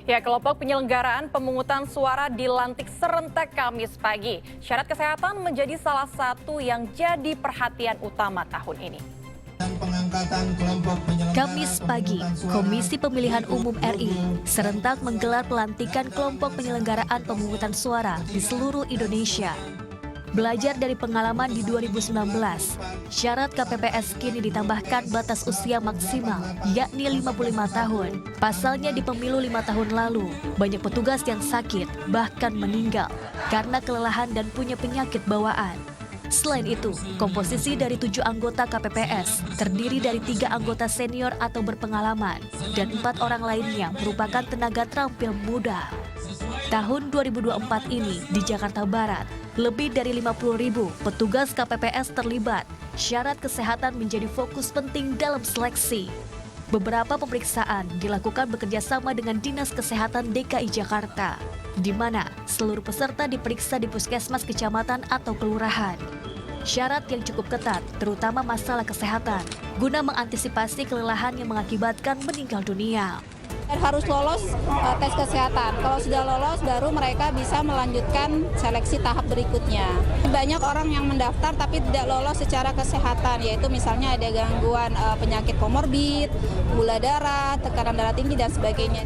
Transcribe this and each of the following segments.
Ya, kelompok penyelenggaraan pemungutan suara dilantik serentak Kamis pagi. Syarat kesehatan menjadi salah satu yang jadi perhatian utama tahun ini. Kamis pagi, Komisi Pemilihan Umum RI serentak menggelar pelantikan kelompok penyelenggaraan pemungutan suara di seluruh Indonesia. Belajar dari pengalaman di 2019, syarat KPPS kini ditambahkan batas usia maksimal, yakni 55 tahun. Pasalnya di pemilu 5 tahun lalu, banyak petugas yang sakit, bahkan meninggal, karena kelelahan dan punya penyakit bawaan. Selain itu, komposisi dari 7 anggota KPPS terdiri dari 3 anggota senior atau berpengalaman, dan 4 orang lainnya merupakan tenaga terampil muda. Tahun 2024 ini di Jakarta Barat, lebih dari 50.000 petugas KPPS terlibat. Syarat kesehatan menjadi fokus penting dalam seleksi. Beberapa pemeriksaan dilakukan bekerjasama dengan Dinas Kesehatan DKI Jakarta, di mana seluruh peserta diperiksa di puskesmas kecamatan atau kelurahan. Syarat yang cukup ketat, terutama masalah kesehatan, guna mengantisipasi kelelahan yang mengakibatkan meninggal dunia. Harus lolos tes kesehatan. Kalau sudah lolos, baru mereka bisa melanjutkan seleksi tahap berikutnya. Banyak orang yang mendaftar tapi tidak lolos secara kesehatan, yaitu misalnya ada gangguan penyakit komorbid, gula darah, tekanan darah tinggi, dan sebagainya.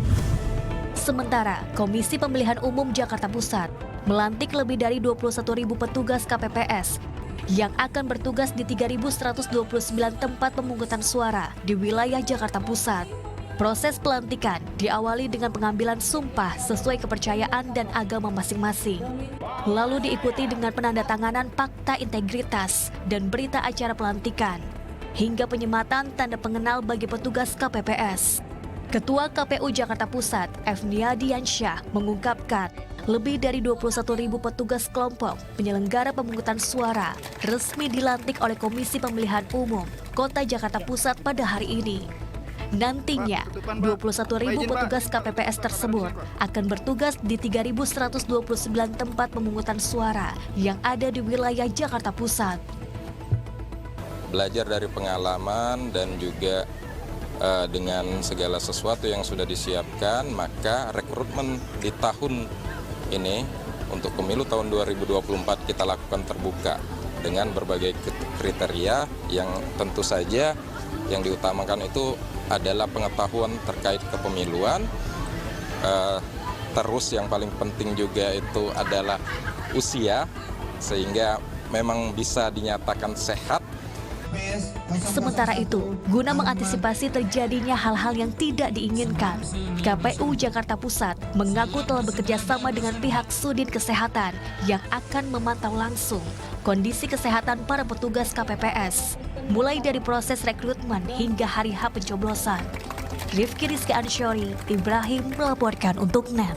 Sementara, Komisi Pemilihan Umum Jakarta Pusat melantik lebih dari 21.000 petugas KPPS yang akan bertugas di 3.129 tempat pemungutan suara di wilayah Jakarta Pusat. Proses pelantikan diawali dengan pengambilan sumpah sesuai kepercayaan dan agama masing-masing. Lalu diikuti dengan penandatanganan fakta integritas dan berita acara pelantikan, hingga penyematan tanda pengenal bagi petugas KPPS. Ketua KPU Jakarta Pusat, Efnia Diansyah, mengungkapkan lebih dari 21.000 petugas kelompok penyelenggara pemungutan suara resmi dilantik oleh Komisi Pemilihan Umum Kota Jakarta Pusat pada hari ini. Nantinya, 21.000 petugas KPPS tersebut akan bertugas di 3.129 tempat pemungutan suara yang ada di wilayah Jakarta Pusat. Belajar dari pengalaman dan juga dengan segala sesuatu yang sudah disiapkan, maka rekrutmen di tahun ini untuk pemilu tahun 2024 kita lakukan terbuka dengan berbagai kriteria yang tentu saja yang diutamakan itu adalah pengetahuan terkait kepemiluan. Terus yang paling penting juga itu adalah usia, sehingga memang bisa dinyatakan sehat. Sementara itu, guna mengantisipasi terjadinya hal-hal yang tidak diinginkan, KPU Jakarta Pusat mengaku telah bekerja sama dengan pihak Sudin Kesehatan yang akan memantau langsung kondisi kesehatan para petugas KPPS, mulai dari proses rekrutmen hingga hari H pencoblosan. Rifki Rizky Ansyori, Ibrahim melaporkan untuk NET.